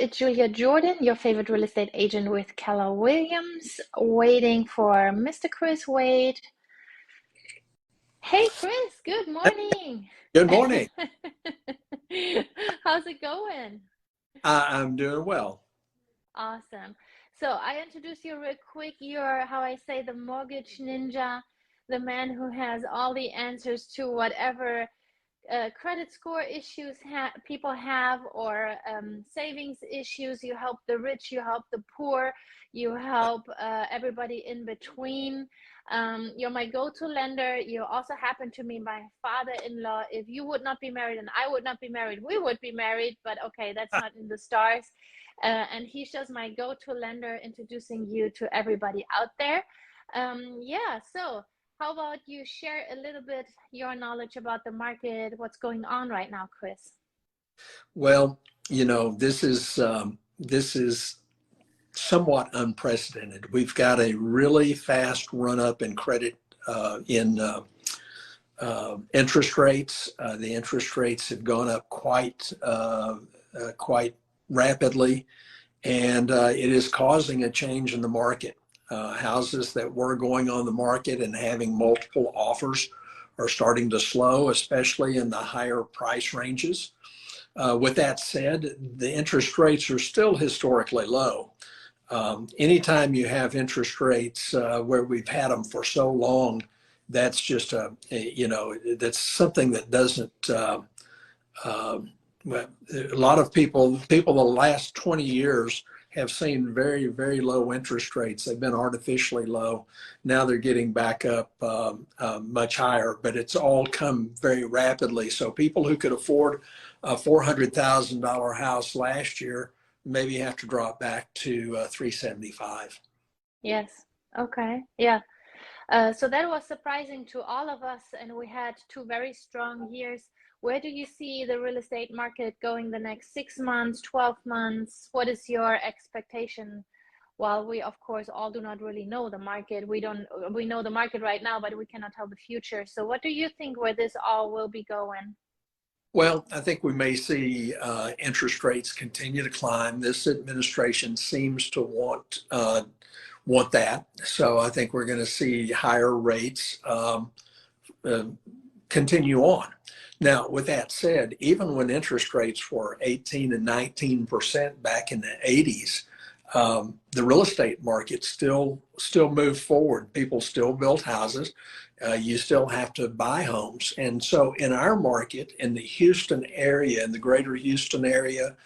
it's Julia Jordan, your favorite real estate agent with Keller Williams, waiting for Mr. Chris Wade. Hey, Chris, good morning. Good morning. How's it going? I'm doing well. Awesome. So I introduce you real quick. You're, how I say, the mortgage ninja, the man who has all the answers to whatever credit score issues people have, or savings issues. You help the rich, you help the poor, you help everybody in between. You're my go-to lender. You also happen to be my father-in-law. If you would not be married and I would not be married, we would be married, but okay, that's not in the stars. And he's just my go-to lender, introducing you to everybody out there. Yeah, so how about you share a little bit your knowledge about the market, what's going on right now, Chris? Well, this is somewhat unprecedented. We've got a really fast run up in credit in interest rates. The interest rates have gone up quite rapidly, and it is causing a change in the market. Houses that were going on the market and having multiple offers are starting to slow, especially in the higher price ranges. With that said, the interest rates are still historically low. Anytime you have interest rates where we've had them for so long, that's just that's something that doesn't. Well, a lot of people the last 20 years have seen very, very low interest rates. They've been artificially low. Now they're getting back up much higher, but it's all come very rapidly. So people who could afford a $400,000 house last year maybe have to drop back to 375. Yes. Okay. Yeah. So that was surprising to all of us, and we had two very strong years. Where do you see the real estate market going the next 6 months, 12 months? What is your expectation? While we, of course, all do not really know the market, we know the market right now, but we cannot tell the future. So what do you think where this all will be going? Well, I think we may see interest rates continue to climb. This administration seems to want that. So I think we're going to see higher rates uh, continue on. Now, with that said, even when interest rates were 18 and 19% back in the 80s, the real estate market still moved forward. People still built houses. You still have to buy homes. And so in our market, in the Houston area, in the greater Houston area,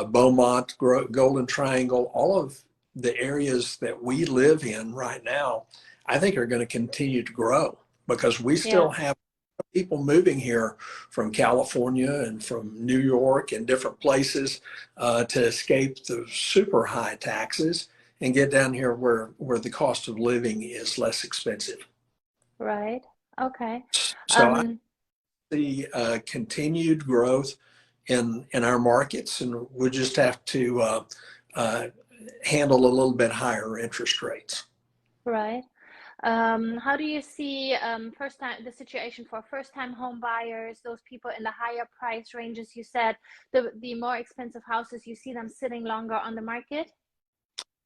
Beaumont, Golden Triangle, all of the areas that we live in right now, I think are going to continue to grow because we Yeah. still have people moving here from California and from New York and different places to escape the super high taxes and get down here where the cost of living is less expensive. Right. Okay. So I Um, see continued growth in our markets, and we just have to uh, handle a little bit higher interest rates. right. How do you see the situation for first-time home buyers, those people in the higher price ranges? You said the more expensive houses, you see them sitting longer on the market?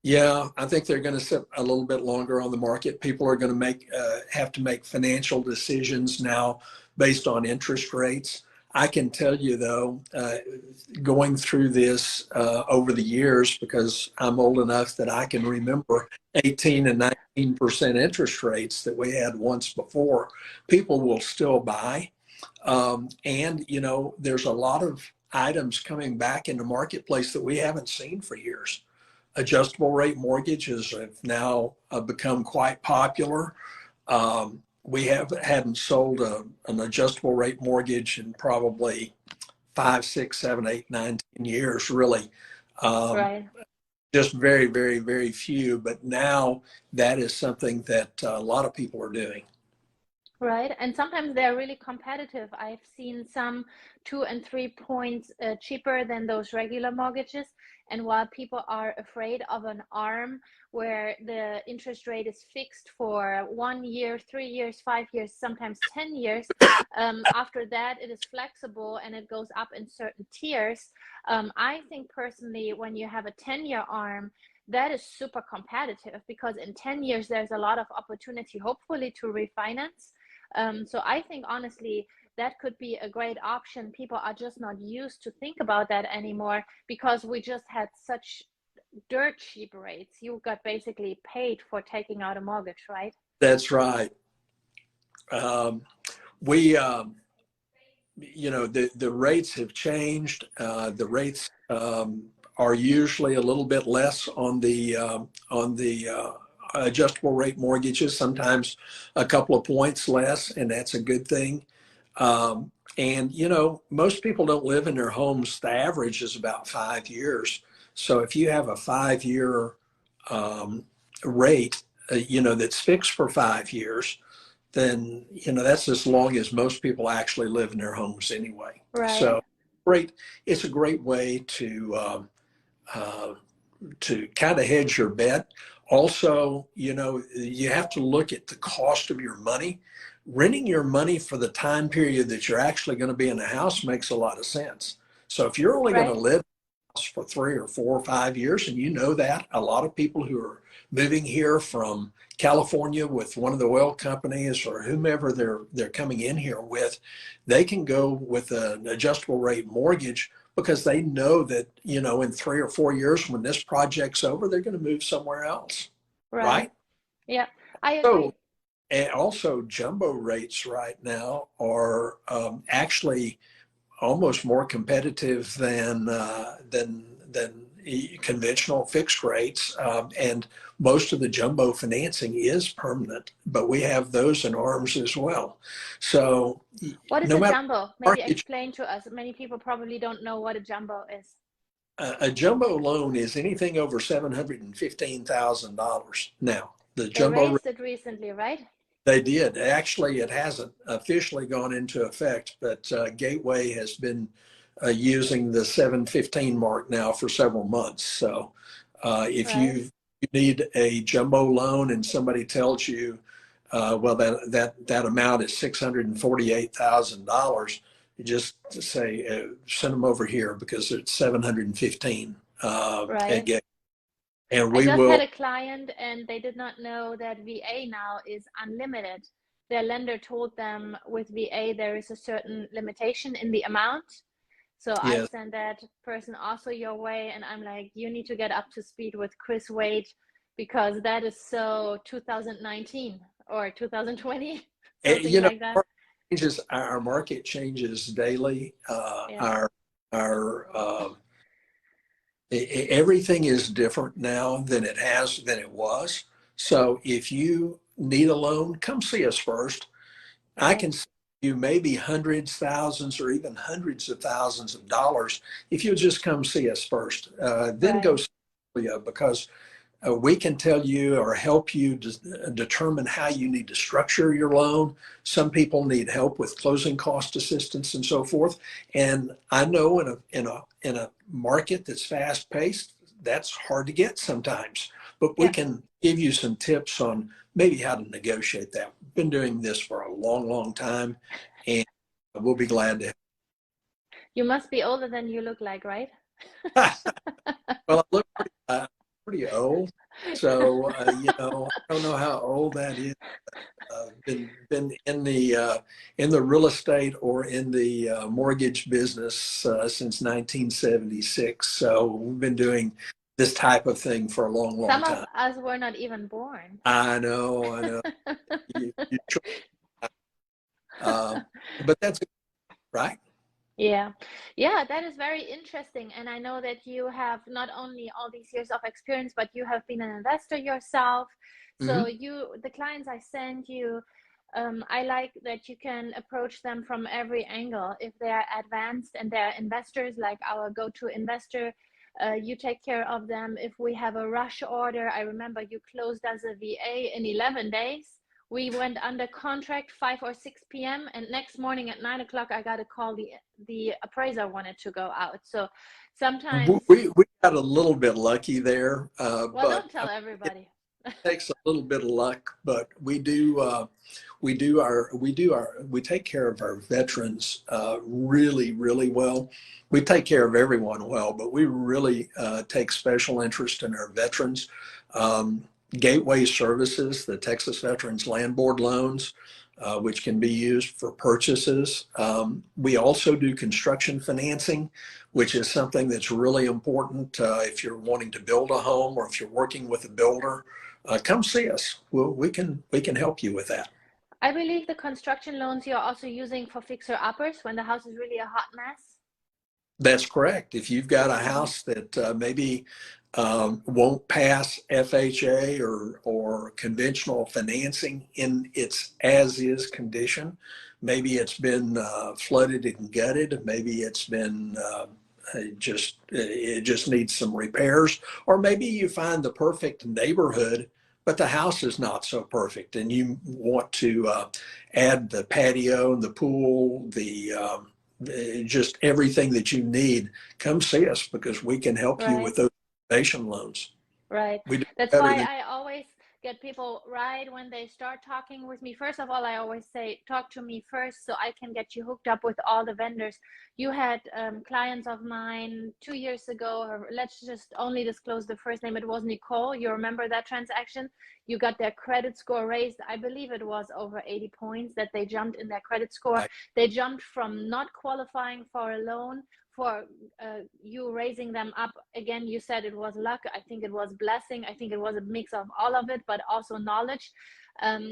Yeah, I think they're going to sit a little bit longer on the market. People are going to have to make financial decisions now based on interest rates. I can tell you though, going through this over the years, because I'm old enough that I can remember 18 and 19% interest rates that we had once before, people will still buy. And there's a lot of items coming back in the marketplace that we haven't seen for years. Adjustable rate mortgages have now become quite popular. We hadn't sold an adjustable rate mortgage in probably 5, 6, 7, 8, 9, 10 years, really. Um, Right. just very, very, very few. But now that is something that a lot of people are doing. Right. And sometimes they're really competitive. I've seen some 2 and 3 points cheaper than those regular mortgages. And while people are afraid of an arm where the interest rate is fixed for 1 year, 3 years, 5 years, sometimes 10 years, after that it is flexible and it goes up in certain tiers. I think personally, when you have a 10-year arm, that is super competitive because in 10 years, there's a lot of opportunity, hopefully, to refinance. So I think honestly, that could be a great option. People are just not used to think about that anymore because we just had such dirt cheap rates. You got basically paid for taking out a mortgage, right? That's right. We, the rates have changed. The rates are usually a little bit less on the adjustable rate mortgages, sometimes a couple of points less, and that's a good thing. And most people don't live in their homes. The average is about 5 years. So if you have a 5-year rate, that's fixed for 5 years, then that's as long as most people actually live in their homes anyway. Right. So great, it's a great way uh, to kind of hedge your bet. Also, you have to look at the cost of your money. Renting your money for the time period that you're actually going to be in the house makes a lot of sense. So if you're only going to Right. live for 3 or 4 or 5 years, and that a lot of people who are moving here from California with one of the oil companies or whomever they're coming in here with, they can go with an adjustable rate mortgage because they know that in 3 or 4 years when this project's over, they're going to move somewhere else, Right. right? Yeah, I So agree. and also jumbo rates right now are actually almost more competitive than conventional fixed rates, and most of the jumbo financing is permanent, but we have those in arms as well. So What is no a matter jumbo? what Maybe market, explain to us. Many people probably don't know what a jumbo is. a jumbo loan is anything over $715,000. Now the They jumbo raised it recently, right? They did. Actually, it hasn't officially gone into effect, but Gateway has been using the 715 mark now for several months. So if Right. you need a jumbo loan and somebody tells you, well, that amount is $648,000, you just say, send them over here because it's 715 at Right. Gateway. And I we just had will. a client and they did not know that VA now is unlimited. Their lender told them with VA there is a certain limitation in the amount. So I Yes. sent that person also your way, and I'm like, you need to get up to speed with Chris Wade because that is so 2019 or 2020, And, something like that. our market changes daily. Yeah. Our everything is different now than it was. So if you need a loan, come see us first. I Right. can save you maybe hundreds, thousands, or even hundreds of thousands of dollars if you'll just come see us first. Then go Right. see you because we can tell you or help you determine how you need to structure your loan. Some people need help with closing cost assistance and so forth. And I know in a market that's fast paced, that's hard to get sometimes. But we Yeah. can give you some tips on maybe how to negotiate that. We've been doing this for a long, long time, and we'll be glad to. You must be older than you look like, right? Well, I look pretty old, so I don't know how old that is. Been in the real estate or in the mortgage business since 1976. So we've been doing this type of thing for a long, long Some of time. us were not even born. I know. You but that's right. Yeah, yeah, that is very interesting. And I know that you have not only all these years of experience, but you have been an investor yourself. So Hmm. the clients I send you, I like that you can approach them from every angle. If they're advanced and they're investors, like our go-to investor, you take care of them. If we have a rush order, I remember you closed as a VA in 11 days We went under contract 5 or 6 p.m. and next morning at 9 o'clock, I got a call. The appraiser wanted to go out. So sometimes, We got a little bit lucky there, well, but don't tell everybody. it takes a little bit of luck. But we take care of our veterans really, really well. We take care of everyone well, but we really take special interest in our veterans. Gateway Services, the Texas Veterans Land Board loans, which can be used for purchases. We also do construction financing, which is something that's really important if you're wanting to build a home or if you're working with a builder. Come see us. We can help you with that. I believe the construction loans you're also using for fixer-uppers when the house is really a hot mess. That's correct. If you've got a house that maybe won't pass FHA or conventional financing in its as-is condition, maybe it's been flooded and gutted, maybe it's been it just needs some repairs, or maybe you find the perfect neighborhood, but the house is not so perfect, and you want to add the patio and the pool, just everything that you need. Come see us because we can help you with those foundation loans. Right. That's why I always get people right when they start talking with me. First of all, I always say, talk to me first so I can get you hooked up with all the vendors. You had clients of mine 2 years ago, or let's just only disclose the first name. It was Nicole. You remember that transaction? You got their credit score raised. I believe it was over 80 points that they jumped in their credit score. Right. They jumped from not qualifying for a loan for you raising them up. Again, you said it was luck. I think it was blessing. I think it was a mix of all of it, but also knowledge.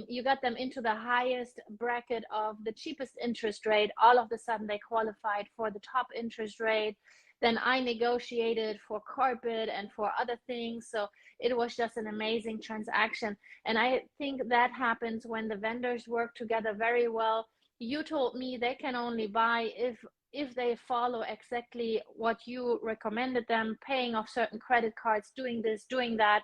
You got them into the highest bracket of the cheapest interest rate. All of a sudden they qualified for the top interest rate. Then I negotiated for carpet and for other things. So it was just an amazing transaction. And I think that happens when the vendors work together very well. You told me they can only buy if they follow exactly what you recommended them, paying off certain credit cards, doing this, doing that.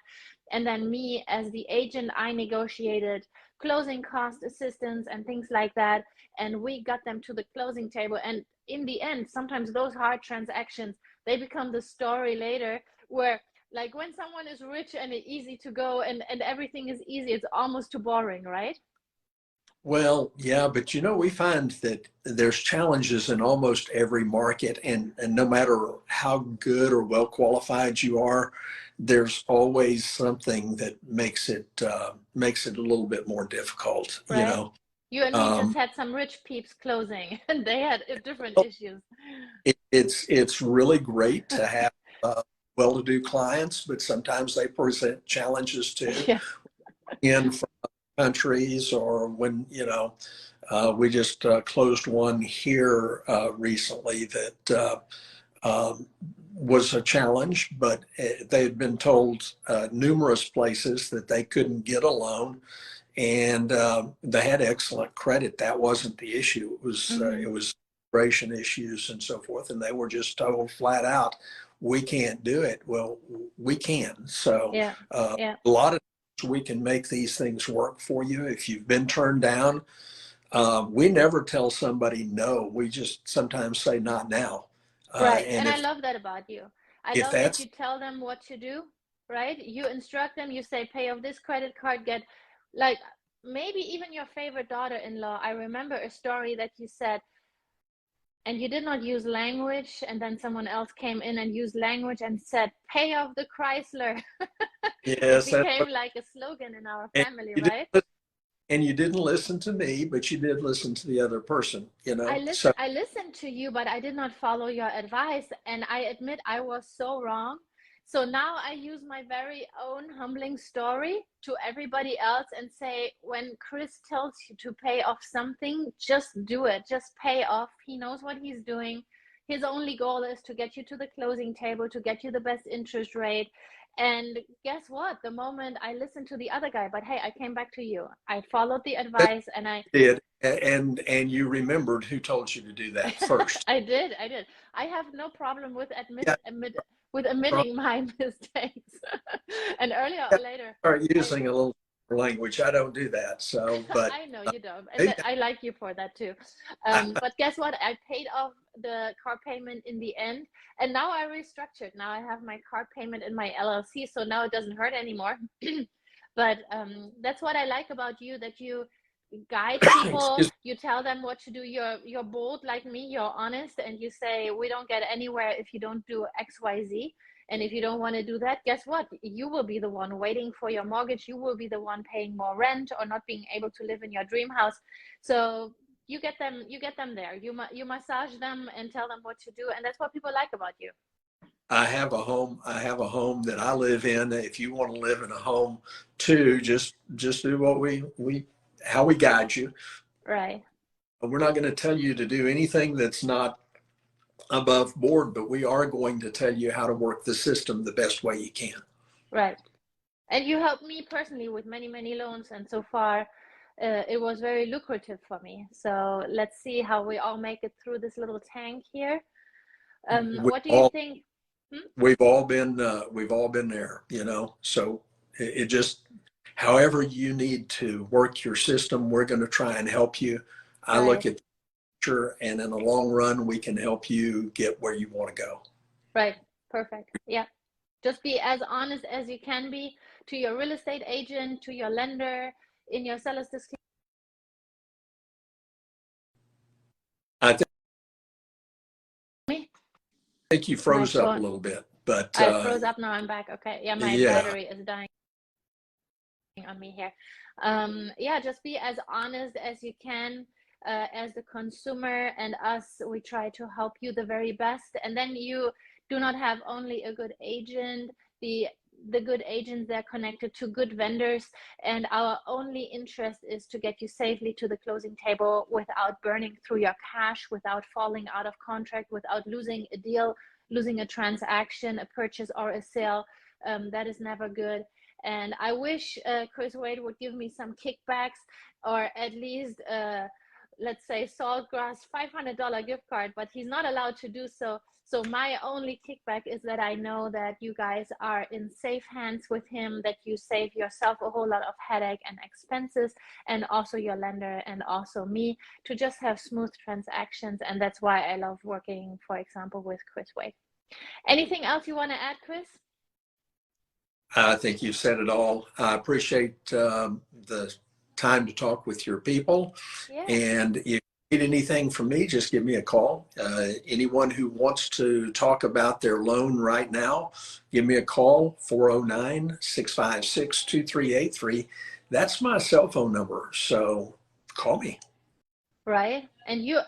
And then me as the agent, I negotiated closing cost assistance and things like that. And we got them to the closing table. And in the end, sometimes those hard transactions, they become the story later, where like when someone is rich and easy to go and everything is easy, it's almost too boring, right? Well, yeah, but we find that there's challenges in almost every market, and no matter how good or well qualified you are, there's always something that makes it a little bit more difficult. Right. You and me just had some rich peeps closing, and they had different issues. It's really great to have well-to-do clients, but sometimes they present challenges too. Yeah. In countries, or when we just closed one here recently that was a challenge, but they had been told numerous places that they couldn't get a loan, and they had excellent credit. That wasn't the issue. It was immigration issues and so forth, and they were just told flat out, we can't do it. Well, we can. So a lot of we can make these things work for you. If you've been turned down, we never tell somebody no. We just sometimes say not now. Right. And I love that about you. I love that you tell them what to do, right? You instruct them, you say, pay off this credit card, get like maybe even your favorite daughter-in-law. I remember a story that you said, and you did not use language, and then someone else came in and used language and said, pay off the Chrysler. Yes, it became like a slogan in our family, right? And you didn't listen to me, but you did listen to the other person, I listened to you, but I did not follow your advice, and I admit I was so wrong. So now I use my very own humbling story to everybody else and say, when Chris tells you to pay off something, just do it. Just pay off. He knows what he's doing. His only goal is to get you to the closing table, to get you the best interest rate. And guess what? The moment I listened to the other guy, but hey, I came back to you. I followed the advice, and I did. And you remembered who told you to do that first. I did. I have no problem with admitting my mistakes. And earlier or later, start using a little language. I don't do that. So, but I know you don't, and that, I like you for that too. But guess what? I paid off the car payment in the end, and now I restructured. Now I have my car payment in my LLC, so now it doesn't hurt anymore. But that's what I like about you, that you guide people, you tell them what to do. You're bold like me, you're honest, and you say we don't get anywhere if you don't do XYZ. And if you don't want to do that, guess what? You will be the one waiting for your mortgage. You will be the one paying more rent or not being able to live in your dream house. So you get them there. You massage them and tell them what to do, and that's what people like about you. I have a home. I have a home that I live in. If you want to live in a home too, just do what how we guide you. Right. We're not going to tell you to do anything that's not above board, but we are going to tell you how to work the system the best way you can. Right. And you helped me personally with many, many loans, and so far it was very lucrative for me. So let's see how we all make it through this little tank here. What do you think? We've all been there, so it just, however you need to work your system, we're going to try and help you. I look at the future, and in the long run, we can help you get where you want to go. Right. Perfect. Yeah. Just be as honest as you can be to your real estate agent, to your lender, in your seller's disclosure. I think you froze up a little bit, but I froze up. Now I'm back. Okay. Yeah, my battery is dying on me here. Yeah, just be as honest as you can. As the consumer and us, we try to help you the very best. And then you do not have only a good agent. The good agents, they're connected to good vendors, and our only interest is to get you safely to the closing table without burning through your cash, without falling out of contract, without losing a deal, losing a transaction, a purchase or a sale. That is never good. And I wish Chris Wade would give me some kickbacks, or at least let's say Saltgrass $500 gift card, but he's not allowed to do so. So my only kickback is that I know that you guys are in safe hands with him, that you save yourself a whole lot of headache and expenses, and also your lender and also me, to just have smooth transactions. And that's why I love working, for example, with Chris Wade. Anything else you want to add, Chris? I think you said it all. I appreciate the time to talk with your people. Yeah. And if you need anything from me, just give me a call. Anyone who wants to talk about their loan right now, give me a call, 409-656-2383. That's my cell phone number, so call me. Right. And you,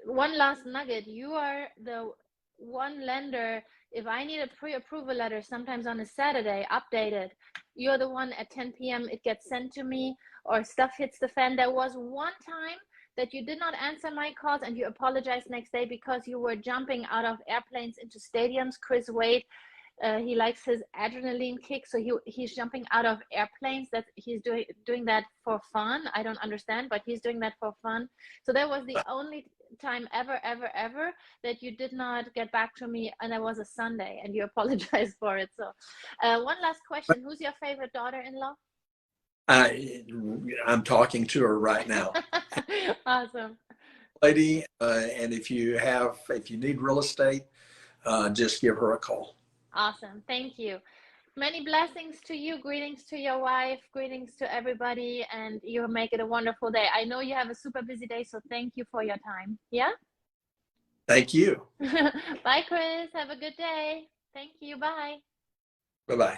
one last nugget, you are the one lender, if I need a pre-approval letter, sometimes on a Saturday, updated, you're the one at 10 p.m. it gets sent to me, or stuff hits the fan. There was one time that you did not answer my calls and you apologized next day because you were jumping out of airplanes into stadiums. Chris Wade, he likes his adrenaline kick, so he's jumping out of airplanes. That he's doing that for fun. I don't understand, but he's doing that for fun. So that was the only time ever that you did not get back to me, and that was a Sunday, and you apologized for it. So one last question: who's your favorite daughter-in-law? I'm talking to her right now. Awesome. Lady, and if you need real estate, just give her a call. Awesome. Thank you. Many blessings to you. Greetings to your wife. Greetings to everybody. And you make it a wonderful day. I know you have a super busy day, so thank you for your time. Yeah? Thank you. Bye, Chris. Have a good day. Thank you. Bye. Bye-bye.